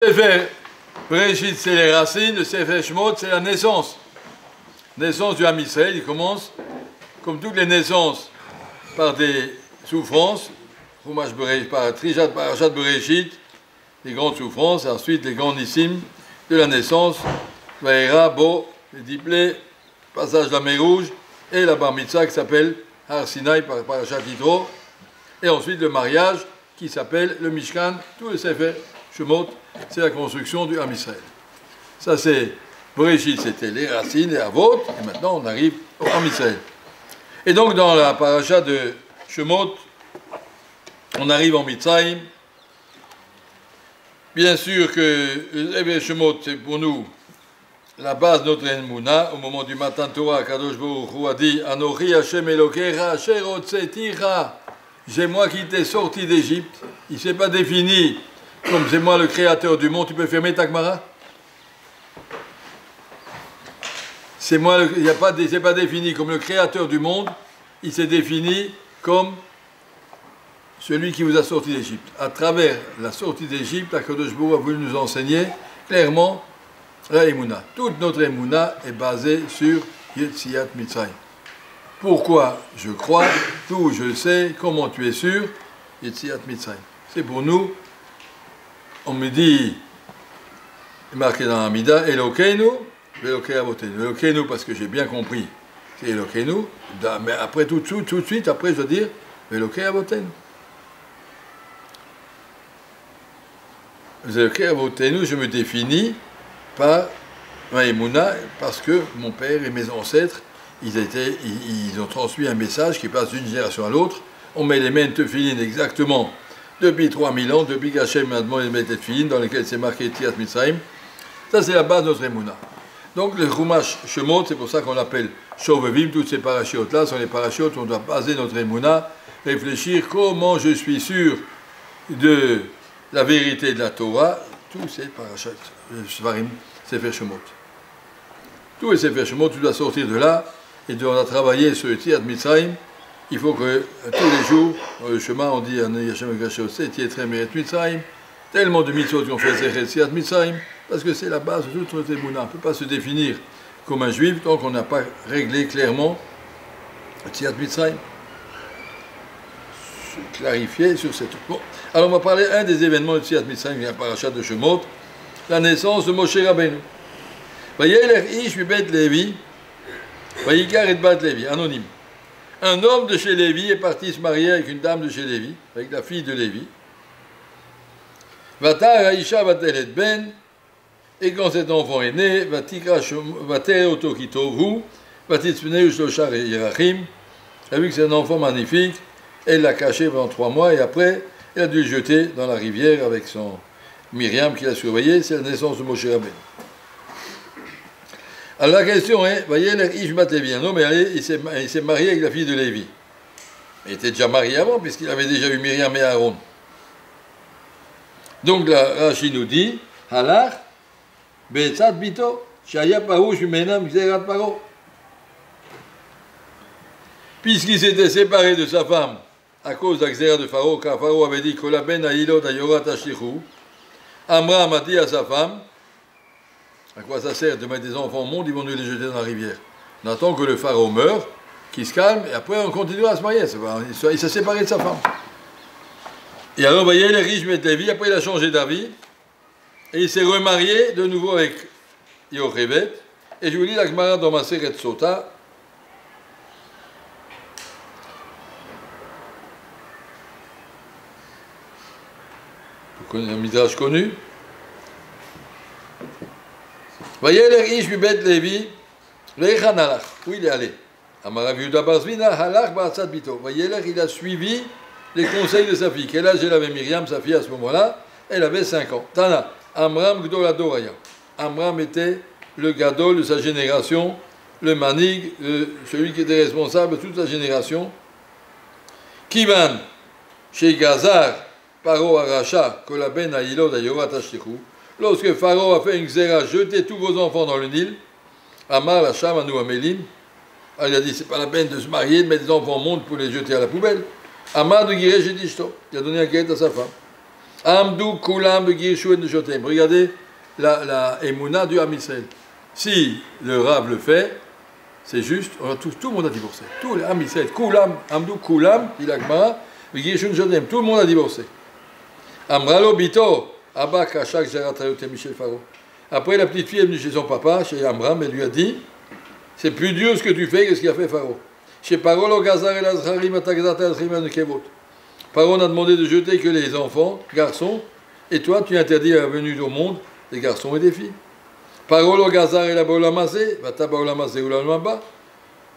Sefer Bereshit, c'est les racines, le Sefer Shemot, c'est la naissance. Naissance du Ham Israël, il commence, comme toutes les naissances, par des souffrances, par Parashat Bereshit, les grandes souffrances, et ensuite les grandissimes de la naissance, Vaera, Bo, les diplés, passage de la mer Rouge, et la Bar Mitzvah qui s'appelle Har Sinai par Parashat Yitro, et ensuite le mariage qui s'appelle le Mishkan, tout le Sefer Shemot, c'est la construction du Ham Israël. Ça c'est, Bereshit c'était les racines, les Avot, et maintenant on arrive au Ham Israël. Et donc dans la paracha de Shemot, on arrive en Mitzrayim. Bien sûr que le Shemot c'est pour nous la base de notre Emouna. Au moment du Matan Torah, Kadosh Baruch Hu a dit Anochi Hashem Elokecha Asher Hotzeticha. C'est moi qui t'ai sorti d'Égypte. Il ne s'est pas défini comme c'est moi le créateur du monde. Tu peux fermer ta Gemara? C'est moi, il ne s'est pas défini comme le créateur du monde. Il s'est défini comme celui qui vous a sorti d'Égypte. À travers la sortie d'Égypte, Akadosh Baruch Hu a voulu nous enseigner clairement la Emouna. Toute notre Emouna est basée sur Yetziat Mitzrayim. Pourquoi je crois, tout je sais, comment tu es sûr, Yetziat Mitzrayim. C'est pour nous, on me dit, marqué dans Hamida, Elokeinu, Velokei Avotenu. Elokeinu parce que j'ai bien compris, c'est Elokeinu, mais après tout de suite, après je dois dire, Velokei Avotenu. Velokei Avotenu, je me définis par Maïmouna, parce que mon père et mes ancêtres, ils ont transmis un message qui passe d'une génération à l'autre. On met les mains tefilines exactement depuis 3000 ans, depuis qu'Hachem a demandé de mettre les tefilines dans lesquelles c'est marqué Tiat Mitzrayim. Ça, c'est la base de notre Emouna. Donc, le Chumash Shemot, c'est pour ça qu'on l'appelle Shovevim. Toutes ces parachiotes-là sont les parachiotes où on doit baser notre Emouna, réfléchir comment je suis sûr de la vérité de la Torah. Tous ces parachiotes, Svarim, Sefer Shemot. Tous les Sefer Shemot, tu dois sortir de là. Et on a travaillé sur le Tiat Mitzrayim. Il faut que tous les jours, dans le chemin, on dit tellement de mitzvot qu'on fait Tiat Mitzrayim, parce que c'est la base de toute notre émouna. On ne peut pas se définir comme un juif tant qu'on n'a pas réglé clairement le Tiat Mitzrayim. Clarifier sur cette. Bon. Alors on va parler un des événements du Tiat Mitzrayim, la parachat de Shemot, la naissance de Moshe Rabbeinu. Vayelech ish mibet Lévi. Vayikar et Bat Lévi, anonyme. Un homme de chez Lévi est parti se marier avec une dame de chez Lévi, avec la fille de Lévi. Vatar Aisha Vatelet Ben, et quand cet enfant est né, Vater Otokitovu, Vatitzpneu Shloshar Yerachim, elle a vu que c'est un enfant magnifique, elle l'a caché pendant 3 mois, et après, elle a dû le jeter dans la rivière avec son Myriam qui l'a surveillé, c'est la naissance de Moshe Rabbeinu. Alors la question est, voyez, Ishmat Lévi, un homme, il s'est marié avec la fille de Lévi. Il était déjà marié avant, puisqu'il avait déjà eu Myriam et Aaron. Donc la Rashi nous dit, Halach, Be'etzat Bito, Shaya Parouch Menam Gzerat Paro. Puisqu'il s'était séparé de sa femme à cause d'Axéra de Pharaon, car Pharaon avait dit, Kolaben Aïlot Ayorat Ashlichou, Amram a dit à sa femme, à quoi ça sert de mettre des enfants au monde, ils vont nous les jeter dans la rivière. On attend que le pharaon meure, qu'il se calme, et après on continuera à se marier. Il s'est séparé de sa femme. Et alors, vous voyez, les riches mettent Lévi, après il a changé d'avis, et il s'est remarié de nouveau avec Yochevet. Et je vous lis la Gemara dans ma Seret Sota. Vous connaissez un midrash connu. Voyez les riches Mibet Lévi, Leichan Halach, où il est allé. Amarav Yuda Barzvina, Halach Ba'atzat Bito. Voyez là, il a suivi les conseils de sa fille. Quel âge elle avait Myriam, sa fille à ce moment-là? Elle avait 5 ans. Tana, Amram Gdol Adoraya. Amram était le Gadol de sa génération, le Manig, celui qui était responsable de toute sa génération. Kivan, chez Gazar, Paro Aracha, Kolaben Aïlod Ayorat Ashtichou. Lorsque Pharaon a fait une xéra, jetez tous vos enfants dans le Nil, Amar Hacham Anou Amélim, il a dit, c'est pas la peine de se marier, de mettre des enfants au monde pour les jeter à la poubelle. Amar de Gireh Jedishto, il a donné un guet à sa femme. Amdou Kulam Girshu et Jotem. Regardez la Emouna du Ham Israël. Si le Rav le fait, c'est juste, tout le monde a divorcé. Tout le Ham Israël, Kulam, Amdou Kulam, dit l'Agmara, Girshu et Jotem. Tout le monde a divorcé. Amralo Bito, Abba Kachak Zeratrayote Michel Faro. Après, la petite fille est venue chez son papa, chez Amram, et lui a dit, c'est plus dur ce que tu fais que ce qu'il a fait Pharaon. Chez Paro, Gazar et Lazharim, Atagzata, Kevot. Pharaon a demandé de jeter que les enfants, garçons, et toi, tu interdis la venue au monde des garçons et des filles. Paro, Gazar et la Baolamazé, Vataba Olamazé Olamaba.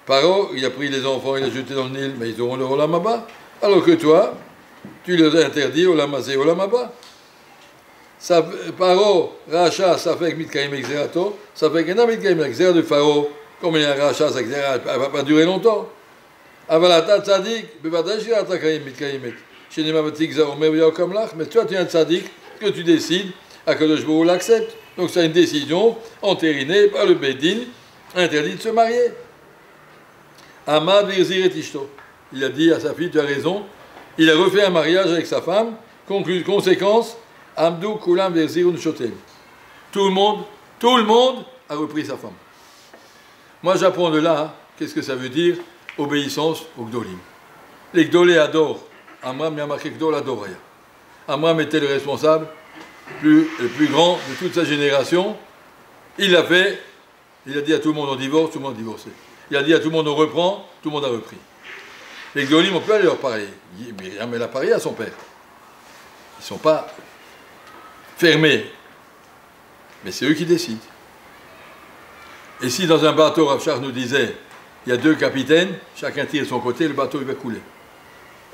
Paro, il a pris les enfants, il les a jetés dans le Nil, mais ils auront le Olamaba. Alors que toi, tu les interdis Olamazé Olamaba. Paro, Racha, ça fait que Mitkaim Exerato, ça fait que Mitkaim Exera de Pharaon, comme il y a un Racha, ça ne va pas durer longtemps. Avalata Tzadik, Bevadash Atakaim Mitkaim. Chez Nemavatik Zaomer Yaokamlach, mais toi tu es un Tzadik, que tu décides, Akadosh Baruch l'accepte. Donc c'est une décision entérinée par le Bédin, interdit de se marier. Amad Virzir et Ishto. Il a dit à sa fille, tu as raison, il a refait un mariage avec sa femme, conséquence, Amdou Kulam Verzirun Shotem. Tout le monde a repris sa femme. Moi j'apprends de là, hein, qu'est-ce que ça veut dire, obéissance au Gdolim. Les Gdolés adorent. Amram, il y a marqué Gdol adore rien. Amram était le responsable, le plus grand de toute sa génération. Il l'a fait, il a dit à tout le monde on divorce, tout le monde a divorcé. Il a dit à tout le monde on reprend, tout le monde a repris. Les Gdolim, on peut aller leur parler. Myriam, elle a parlé à son père. Ils ne sont pas fermés. Mais c'est eux qui décident. Et si dans un bateau, Rav Shach nous disait, il y a deux capitaines, chacun tire de son côté, le bateau il va couler.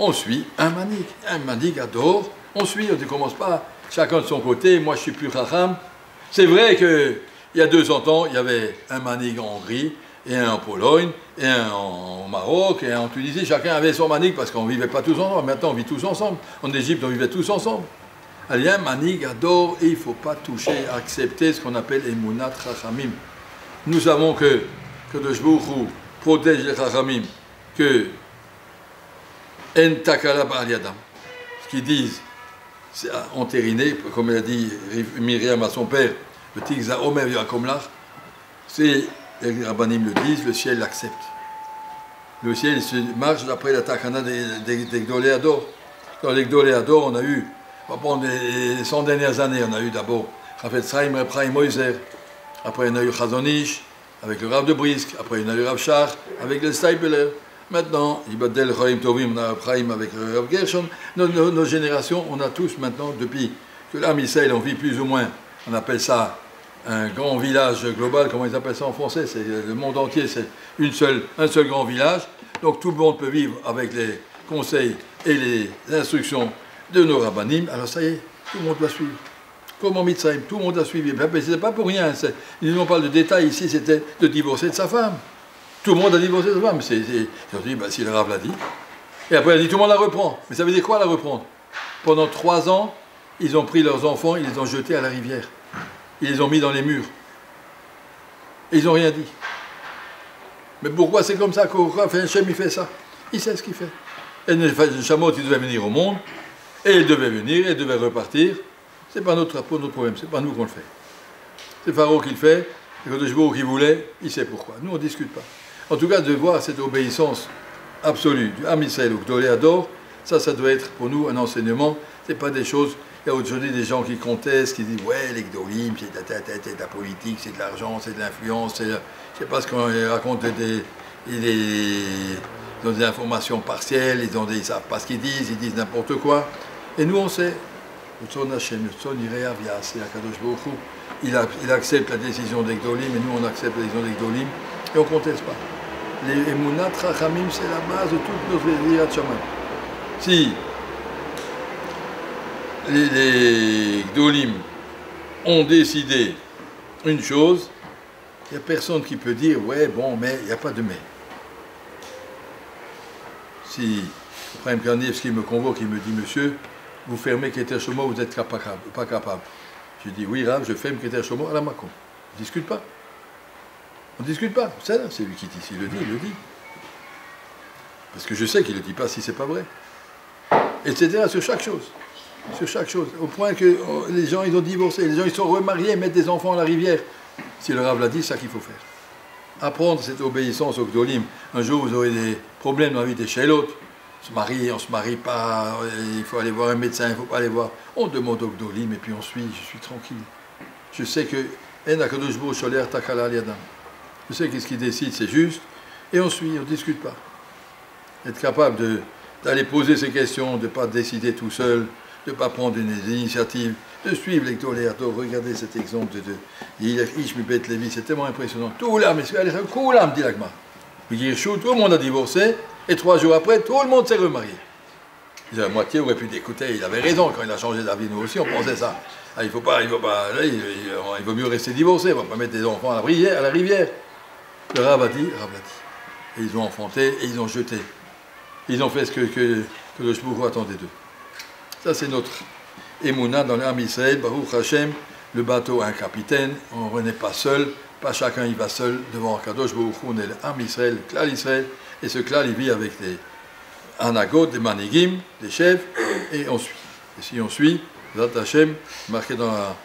On suit un manig. Un manig adore, on suit, on ne commence pas chacun de son côté, moi je suis plus racham. C'est vrai qu'il y a 200 ans, il y avait un manig en Hongrie, et un en Pologne, et un en Maroc, et un en Tunisie. Chacun avait son manig parce qu'on ne vivait pas tous ensemble. Maintenant, on vit tous ensemble. En Égypte, on vivait tous ensemble. Il y a un manig adore et il ne faut pas toucher, accepter ce qu'on appelle Emunat Chachamim. Nous savons que Kadosh Baruch Hu protège les Chachamim, que En Takala Ba'al Yadam. Ce qu'ils disent, c'est entériné, comme il a dit Myriam à son père, le Tigza Omer Yakomlach, c'est, les Rabbanim le disent, le ciel l'accepte. Le ciel se marche d'après la Takana des Gdolé Ador. Dans les Gdolé Ador, on a eu, pendant les 100 dernières années, on a eu d'abord Rafet Chaim, Reb Chaim Moiser, après on a eu Chazonish, avec le Rav de Brisk, après on a eu Rav Shach, avec le Steibeler. Maintenant, Ibadel Chaim Tovim, on a Rav Chaim avec le Rav Gershon. Nos générations, on a tous maintenant, depuis que l'Am Israël, on vit plus ou moins, on appelle ça un grand village global, comment ils appellent ça en français, c'est le monde entier, c'est un seul grand village. Donc tout le monde peut vivre avec les conseils et les instructions de nos rabbanim. Alors ça y est, tout le monde doit suivre. Comme en Mitzrayim, tout le monde a suivi. Mais ce n'est pas pour rien. Ils n'ont pas de détails ici, c'était de divorcer de sa femme. Tout le monde a divorcé de sa femme. Ils ont dit, si le Rav l'a dit. Et après, il a dit, tout le monde la reprend. Mais ça veut dire quoi la reprendre? Pendant 3 ans, ils ont pris leurs enfants, ils les ont jetés à la rivière. Ils les ont mis dans les murs. Et ils n'ont rien dit. Mais pourquoi c'est comme ça qu'Hachem il fait ça? Il sait ce qu'il fait. Et Neshamot, il devait venir au monde, et il devait venir, et il devait repartir. Ce n'est pas notre problème, ce n'est pas nous qu'on le fait. C'est Pharaon qui le fait, et quand Shbour qui voulait, il sait pourquoi. Nous, on ne discute pas. En tout cas, de voir cette obéissance absolue du Ham Israël ou Gdolé Ador, ça doit être pour nous un enseignement. Ce n'est pas des choses. Il y a aujourd'hui des gens qui contestent, qui disent ouais, les Gdolim, c'est de la politique, c'est de l'argent, c'est de l'influence, je ne sais pas ce qu'on raconte, ils ont des informations partielles, ils ne savent pas ce qu'ils disent n'importe quoi. Et nous, on sait. Il accepte la décision des Gdolim, et nous, on accepte la décision des Gdolim, et on ne conteste pas. Les Emunat Chachamim, c'est la base de toutes nos Yirat Shamayim. Si les Gdolim ont décidé une chose, il n'y a personne qui peut dire ouais, bon, mais il n'y a pas de mais. Si Ephraim Karnievski me convoque, il me dit monsieur, vous fermez Keter Shoma, vous n'êtes pas capable. Je dis oui, Rav, je ferme Keter Shoma à la Makom. On ne discute pas. On ne discute pas. C'est lui qui dit, s'il le dit, il le dit. Parce que je sais qu'il ne le dit pas si ce n'est pas vrai. Etc. sur chaque chose. sur chaque chose, au point que les gens ils ont divorcé, les gens ils sont remariés, mettent des enfants à la rivière. Si le Rav l'a dit, c'est ça qu'il faut faire. Apprendre cette obéissance au Gdolim. Un jour vous aurez des problèmes dans la vie des chez l'autre. On se marie pas, il faut aller voir un médecin, il ne faut pas aller voir. On demande au Gdolim et puis on suit, je suis tranquille. Je sais que je sais que ce qu'il décide c'est juste, et on suit, on ne discute pas. Être capable d'aller poser ces questions, de ne pas décider tout seul, de ne pas prendre des initiatives, de suivre les Gdoléatos. Regardez cet exemple de Ishmibet Lévi, c'est tellement impressionnant. Tout là, mais c'est me dit l'Agma. Tout le monde a divorcé, et 3 jours après, tout le monde s'est remarié. La moitié aurait pu l'écouter, il avait raison quand il a changé d'avis, nous aussi on pensait ça. Ah, il vaut mieux rester divorcé, on ne va pas mettre des enfants à la rivière. Le Rav l'a dit. Et ils ont enfanté, et ils ont jeté. Ils ont fait ce que le Shbourou attendait d'eux. Ça c'est notre Emouna dans l'Am Israël, Baruch Hashem, le bateau a un capitaine, on n'est pas seul, pas chacun y va seul devant Kadosh Baruch Hu, on est l'Am Israël, le Klal Israël, et ce Klal il vit avec des anagot, des manigim, des chefs, et on suit. Et si on suit, Zat Hashem, marqué dans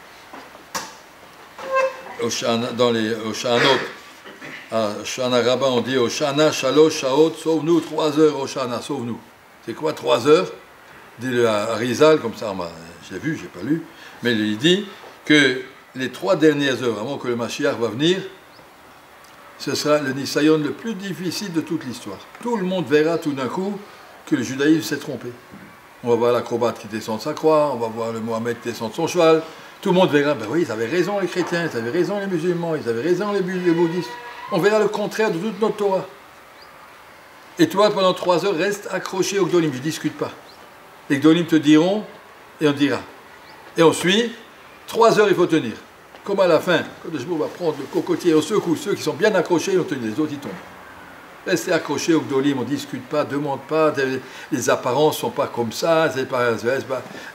les Oshanot, à Shana Rabba, on dit Oshana, Shalosh, Shaot, sauve-nous, 3 heures, Oshana, sauve-nous. C'est quoi 3 heures? Dit le Harizal, comme ça, j'ai vu, j'ai pas lu, mais il dit que les 3 dernières heures, avant que le Mashiach va venir, ce sera le Nisayon le plus difficile de toute l'histoire. Tout le monde verra tout d'un coup que le judaïsme s'est trompé. On va voir l'acrobate qui descend de sa croix, on va voir le Mohamed qui descend de son cheval, tout le monde verra, ben oui, ils avaient raison les chrétiens, ils avaient raison les musulmans, ils avaient raison les bouddhistes. On verra le contraire de toute notre Torah. Et toi, pendant 3 heures, reste accroché au Gdolim, je ne discute pas. Les Gdolim te diront, et on dira. Et on suit, 3 heures il faut tenir. Comme à la fin, quand le Shbour va prendre le cocotier et on secoue, ceux qui sont bien accrochés, ils vont tenir, les autres ils tombent. Restez accrochés au Gdolim, on ne discute pas, ne demande pas, les apparences ne sont pas comme ça, c'est pas,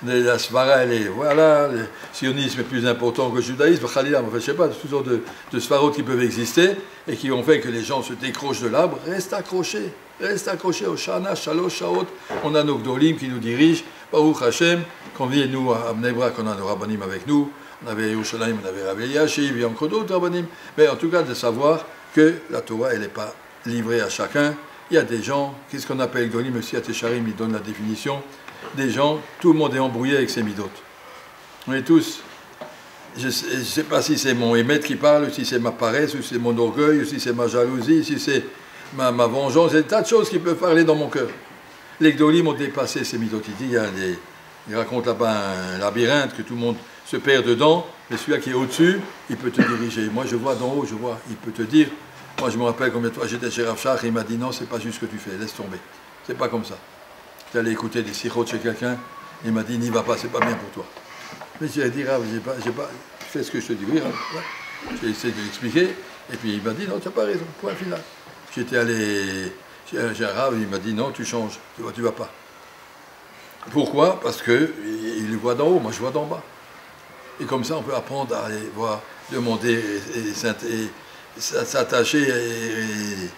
la Svara, elle est, voilà, le sionisme est plus important que le judaïsme, Khalila, enfin, je ne sais pas, toutes sortes de Svarot qui peuvent exister et qui ont fait que les gens se décrochent de l'arbre, reste accroché au Shana, Shalosh, Shaot, on a nos Gdolim qui nous dirigent, Baruch Hashem, quand vient nous à Bnei Brak, on a nos Rabbanim avec nous, on avait Yerushalayim, on avait Rav Eliashiv, il y a encore d'autres Rabbanim, mais en tout cas de savoir que la Torah, elle n'est pas livré à chacun. Il y a des gens, qu'est-ce qu'on appelle Gdolim, aussi à Tesharim, il donne la définition, des gens, tout le monde est embrouillé avec ses midotes. On est tous, je ne sais pas si c'est mon émet qui parle, ou si c'est ma paresse, ou si c'est mon orgueil, ou si c'est ma jalousie, si c'est ma vengeance, il y a des tas de choses qui peuvent parler dans mon cœur. Les Gdolim ont dépassé ces midotes. Il raconte là-bas un labyrinthe que tout le monde se perd dedans, mais celui-là qui est au-dessus, il peut te diriger. Moi je vois d'en haut, il peut te dire. Moi, je me rappelle combien de fois j'étais chez Rav Shach, il m'a dit non, c'est pas juste ce que tu fais, laisse tomber. C'est pas comme ça. J'allais écouter des sirots chez quelqu'un, il m'a dit n'y va pas, c'est pas bien pour toi. Mais j'ai dit Rav, j'ai pas fait ce que je te dis. Oui, Rav. J'ai essayé de l'expliquer, et puis il m'a dit non, tu n'as pas raison, point final. J'étais allé chez un Rav, il m'a dit non, tu changes, tu vas pas. Pourquoi? Parce qu'il voit d'en haut, moi je vois d'en bas. Et comme ça, on peut apprendre à aller voir, demander et s'attacher et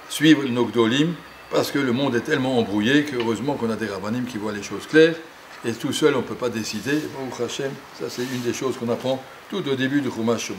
suivre nos Gdolim, parce que le monde est tellement embrouillé qu'heureusement qu'on a des Rabbanim qui voient les choses claires, et tout seul on ne peut pas décider. Baruch Hashem, ça c'est une des choses qu'on apprend tout au début du Chumash Shemot.